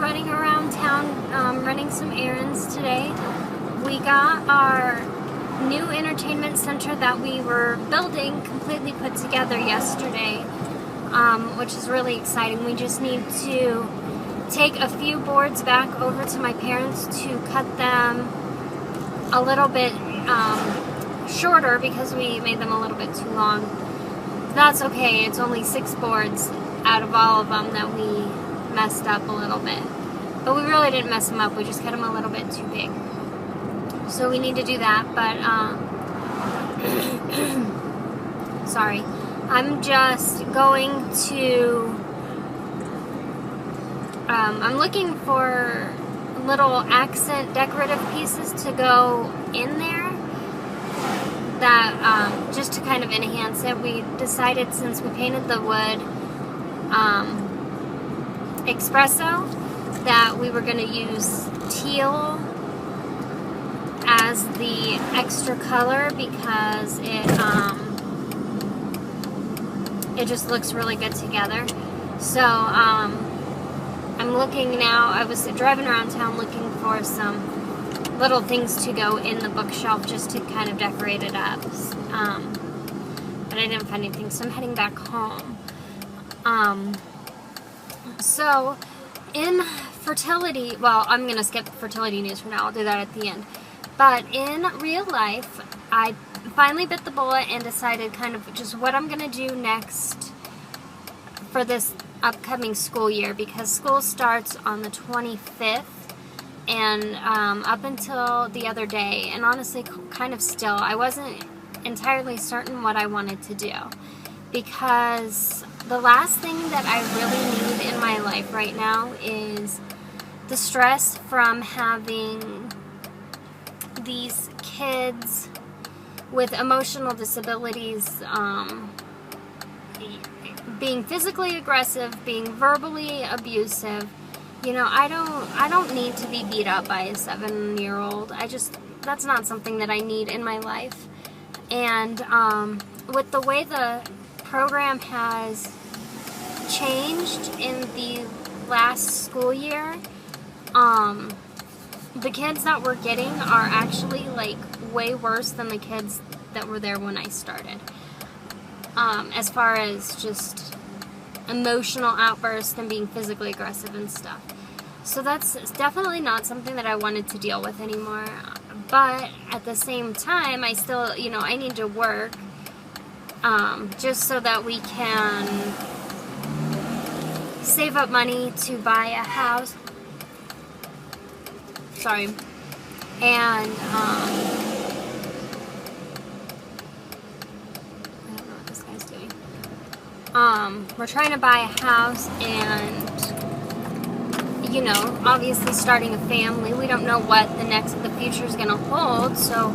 running around town, running some errands today. We got our new entertainment center that we were building completely put together yesterday, which is really exciting. We just need to take a few boards back over to my parents to cut them a little bit shorter because we made them a little bit too long. That's okay. It's only 6 boards out of all of them that we messed up a little bit. But we really didn't mess them up. We just cut them a little bit too big. So we need to do that. But, sorry. I'm just going to, I'm looking for little accent decorative pieces to go in there that just to kind of enhance it. We decided, since we painted the wood espresso, that we were going to use teal as the extra color because it just looks really good together. So I'm looking now. I was driving around town looking for some little things to go in the bookshelf just to kind of decorate it up. But I didn't find anything, so I'm heading back home. So in fertility, well, I'm going to skip fertility news for now. I'll do that at the end. But in real life, I finally bit the bullet and decided kind of just what I'm going to do next for this upcoming school year, because school starts on the 25th and up until the other day, and honestly kind of still, I wasn't entirely certain what I wanted to do, because the last thing that I really need in my life right now is the stress from having these kids with emotional disabilities, being physically aggressive, being verbally abusive. You know, I don't need to be beat up by a 7-year-old. That's not something that I need in my life. And with the way the program has changed in the last school year, the kids that we're getting are actually like way worse than the kids that were there when I started. As far as just emotional outbursts and being physically aggressive and stuff. So that's definitely not something that I wanted to deal with anymore. But at the same time, I still, you know, I need to work just so that we can save up money to buy a house. Sorry. And we're trying to buy a house, and, you know, obviously starting a family. We don't know what the future is going to hold, so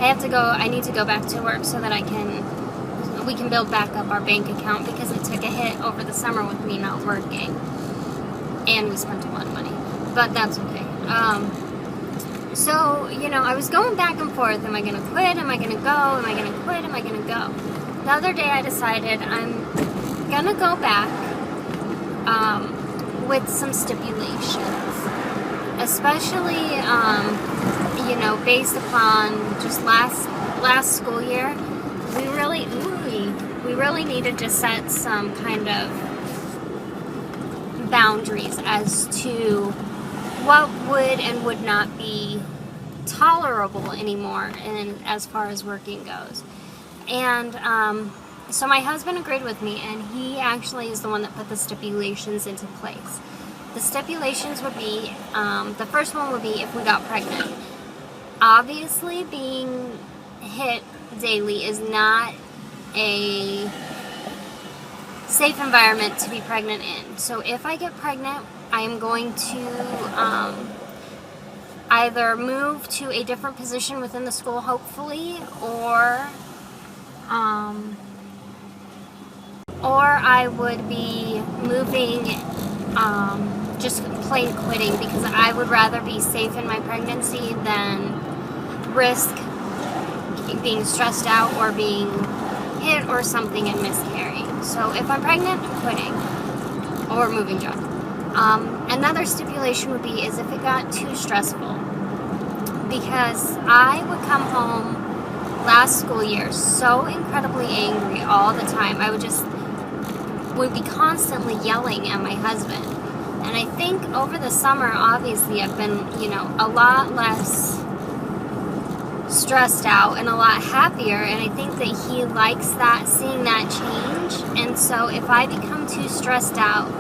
I need to go back to work so that we can build back up our bank account, because it took a hit over the summer with me not working, and we spent a lot of money, but that's okay. So, you know, I was going back and forth. Am I going to quit? Am I going to go? Am I going to quit? Am I going to go? The other day I decided I'm going to go back with some stipulations. Especially, you know, based upon just last school year, we really needed to set some kind of boundaries as to what would and would not be tolerable anymore, and as far as working goes. And so my husband agreed with me, and he actually is the one that put the stipulations into place. The stipulations would be, the first one would be if we got pregnant. Obviously, being hit daily is not a safe environment to be pregnant in. So if I get pregnant, I am going to either move to a different position within the school, hopefully, or I would be moving, just plain quitting, because I would rather be safe in my pregnancy than risk being stressed out or being hit or something and miscarrying. So if I'm pregnant, I'm quitting or moving job. Another stipulation would be is if it got too stressful, because I would come home last school year so incredibly angry all the time. I would be constantly yelling at my husband. And I think over the summer, obviously, I've been, a lot less stressed out and a lot happier. And I think that he likes that, seeing that change. And so if I become too stressed out,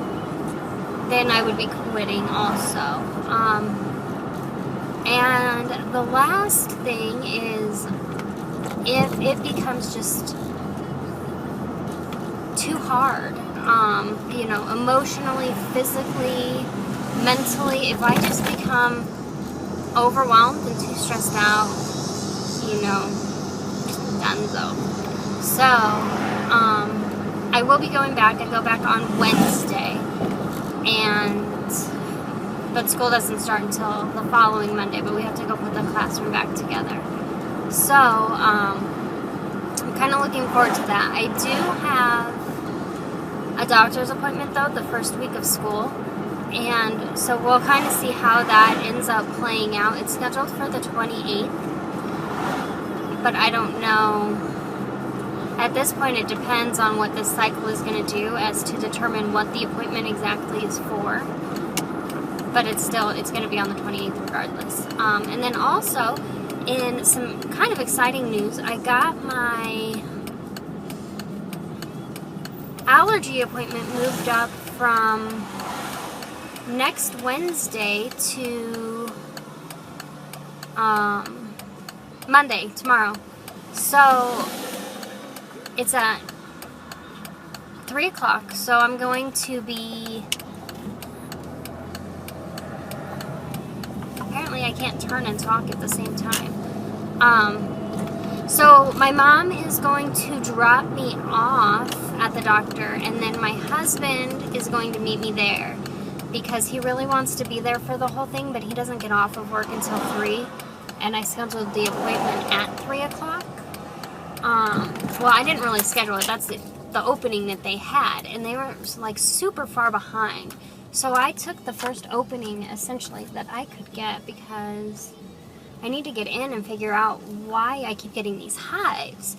then I would be quitting also. And the last thing is if it becomes just too hard, emotionally, physically, mentally, if I just become overwhelmed and too stressed out, donezo. So, I will be going back. I go back on Wednesday, but school doesn't start until the following Monday, but we have to go put the classroom back together. So, I'm kind of looking forward to that. I do have a doctor's appointment, though, the first week of school, and so we'll kind of see how that ends up playing out. It's scheduled for the 28th, but I don't know. At this point, it depends on what this cycle is going to do as to determine what the appointment exactly is for. But it's going to be on the 28th regardless. And then also, in some kind of exciting news, I got my allergy appointment moved up from next Wednesday to Monday, tomorrow. So it's at 3 o'clock, so I'm going to be... Apparently I can't turn and talk at the same time. So my mom is going to drop me off at the doctor, and then my husband is going to meet me there because he really wants to be there for the whole thing, but he doesn't get off of work until 3, and I scheduled the appointment at 3 o'clock. Well, I didn't really schedule it. That's the opening that they had, and they were like super far behind. So I took the first opening, essentially, that I could get because I need to get in and figure out why I keep getting these hives.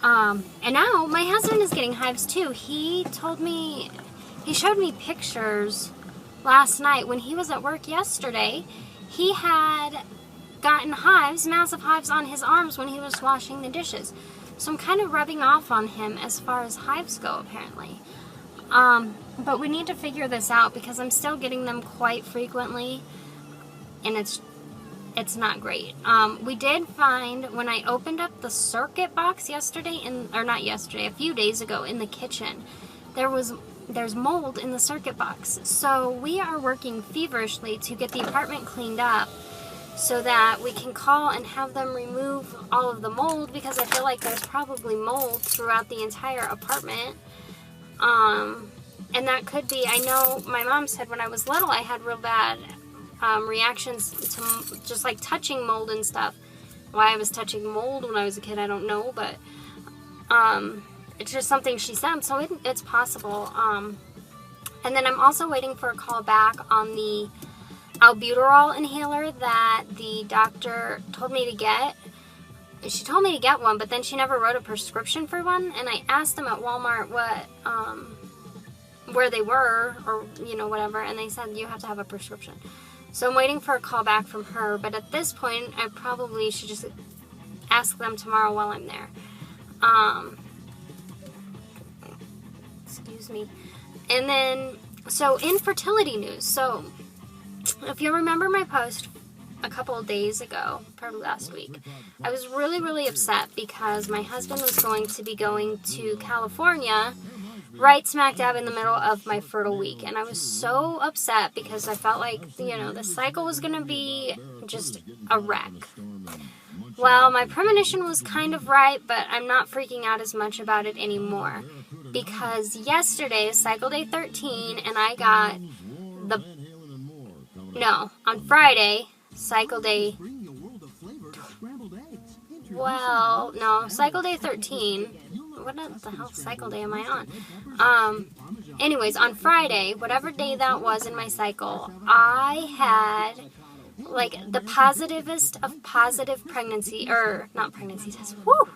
And now my husband is getting hives too. He showed me pictures last night when he was at work yesterday. He had gotten hives, massive hives on his arms when he was washing the dishes. So I'm kind of rubbing off on him as far as hives go, apparently. But we need to figure this out because I'm still getting them quite frequently, and it's not great. We did find, when I opened up the circuit box a few days ago in the kitchen, there's mold in the circuit box. So we are working feverishly to get the apartment cleaned up so that we can call and have them remove all of the mold, because I feel like there's probably mold throughout the entire apartment. And that could be, I know my mom said when I was little I had real bad reactions to just like touching mold and stuff. Why I was touching mold when I was a kid, I don't know, but it's just something she said, so it's possible. And then I'm also waiting for a call back on the albuterol inhaler that the doctor told me to get. She told me to get one, but then she never wrote a prescription for one, and I asked them at Walmart where they were, or whatever, and they said you have to have a prescription. So I'm waiting for a call back from her, but at this point I probably should just ask them tomorrow while I'm there. Excuse me. And then, so infertility news. So if you remember my post a couple of days ago, probably last week, I was really, really upset because my husband was going to be going to California right smack dab in the middle of my fertile week, and I was so upset because I felt like, the cycle was going to be just a wreck. Well, my premonition was kind of right, but I'm not freaking out as much about it anymore, because yesterday is cycle day 13, and I got on Friday, cycle day, cycle day 13, what the hell cycle day am I on? anyways, on Friday, whatever day that was in my cycle, I had like the positivest of positive pregnancy, or not pregnancy tests, woo,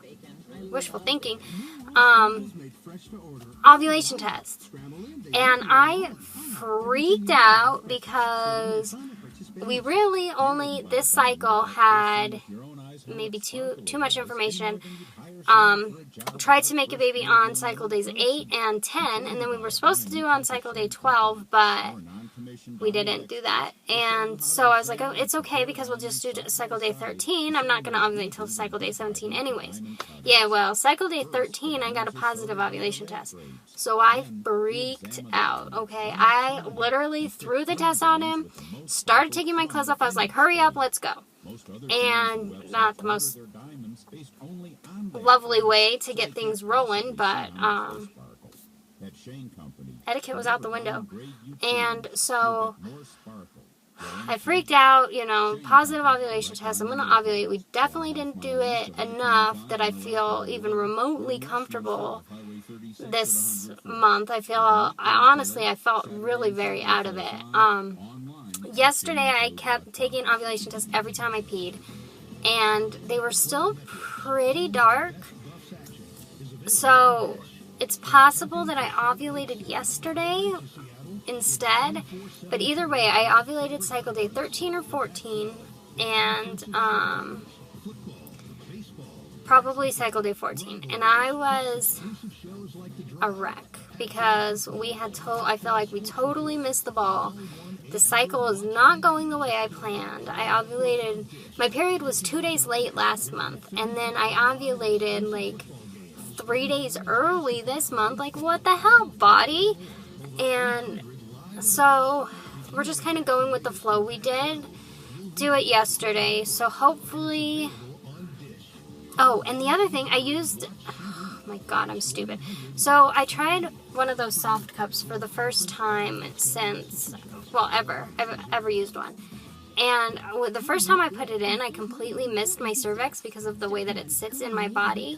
wishful thinking, ovulation test. And I freaked out because we really only, this cycle had maybe too much information. Tried to make a baby on cycle days 8 and 10, and then we were supposed to do on cycle day 12, but we didn't do that. And so I was like, oh, it's okay because we'll just do cycle day 13. I'm not going to ovulate until cycle day 17 anyways. Yeah, well, cycle day 13, I got a positive ovulation test. So I freaked out, okay? I literally threw the test on him, started taking my clothes off. I was like, hurry up, let's go. And not the most lovely way to get things rolling, but etiquette was out the window. And so I freaked out, you know, positive ovulation test, I'm going to ovulate. We definitely didn't do it enough that I feel even remotely comfortable this month. I felt really very out of it. Yesterday I kept taking ovulation tests every time I peed, and they were still pretty dark. So it's possible that I ovulated yesterday instead, but either way, I ovulated cycle day 13 or 14, and probably cycle day 14, and I was a wreck because I felt like we totally missed the ball. The cycle is not going the way I planned. I ovulated, my period was 2 days late last month, and then I ovulated like 3 days early this month. Like, what the hell, body? And so we're just kind of going with the flow. We did do it yesterday, so hopefully. Oh, and the other thing, oh my god, I'm stupid. So I tried one of those soft cups for the first time since, well, I've ever used one. And the first time I put it in, I completely missed my cervix because of the way that it sits in my body.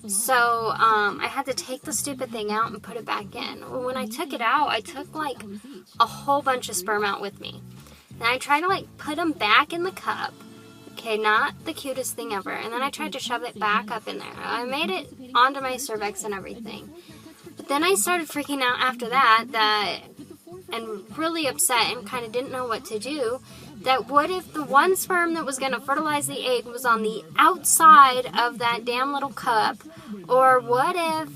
So I had to take the stupid thing out and put it back in. When I took it out, I took like a whole bunch of sperm out with me. And I tried to like put them back in the cup. Okay, not the cutest thing ever. And then I tried to shove it back up in there. I made it onto my cervix and everything. But then I started freaking out after that, and really upset and kind of didn't know what to do. That what if the one sperm that was going to fertilize the egg was on the outside of that damn little cup? Or what if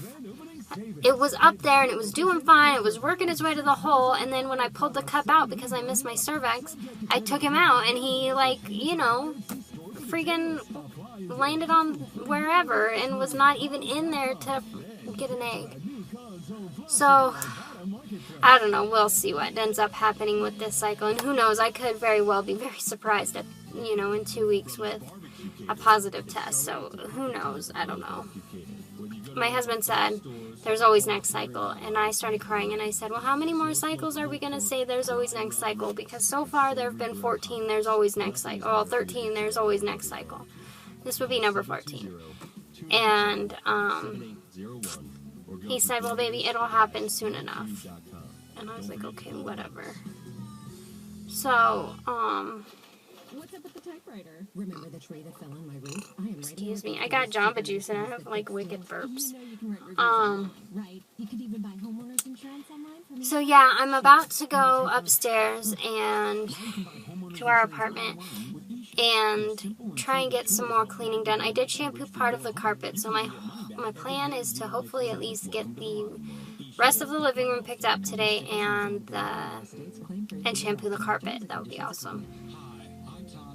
it was up there and it was doing fine, it was working its way to the hole, and then when I pulled the cup out because I missed my cervix, I took him out and he, like, you know, freaking landed on wherever and was not even in there to get an egg. So I don't know, we'll see what ends up happening with this cycle, and who knows, I could very well be very surprised at, you know, in 2 weeks with a positive test, so who knows, I don't know. My husband said, there's always next cycle, and I started crying, and I said, well, how many more cycles are we going to say there's always next cycle, because so far there have been 14, there's always next cycle, or 13, there's always next cycle. This would be number 14, and, he said, well, baby, it'll happen soon enough. And I was like, okay, whatever. So, What's up with the typewriter? Remember the tree that fell on my roof? Excuse me. I got Jamba Juice and I have like wicked burps. Right. You could even buy homeowners insurance online for me. So yeah, I'm about to go upstairs and to our apartment and try and get some more cleaning done. I did shampoo part of the carpet, so my plan is to hopefully at least get the rest of the living room picked up today and shampoo the carpet. That would be awesome.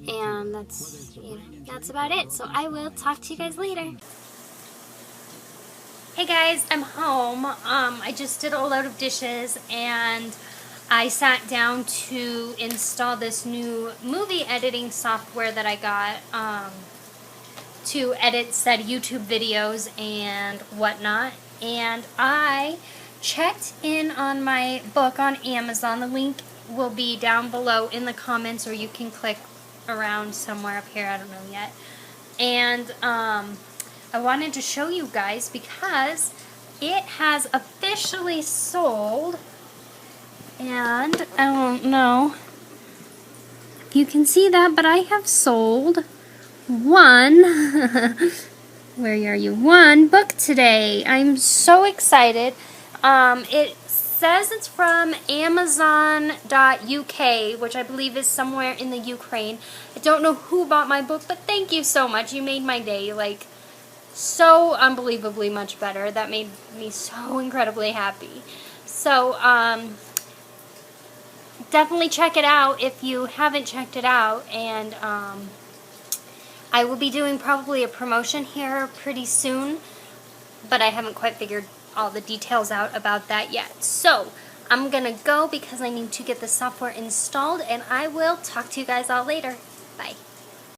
And that's about it. So I will talk to you guys later. Hey guys, I'm home. I just did a load of dishes and I sat down to install this new movie editing software that I got to edit said YouTube videos and whatnot. And I checked in on my book on Amazon. The link will be down below in the comments, or you can click around somewhere up here, I don't know yet. And I wanted to show you guys because it has officially sold, and I don't know if you can see that, but I have sold one, where are you, one book today. I'm so excited. It says it's from Amazon.uk, which I believe is somewhere in the Ukraine. I don't know who bought my book, but thank you so much. You made my day, like, so unbelievably much better. That made me so incredibly happy. So, definitely check it out if you haven't checked it out, and I will be doing probably a promotion here pretty soon, but I haven't quite figured all the details out about that yet. So, I'm gonna go because I need to get the software installed, and I will talk to you guys all later. Bye.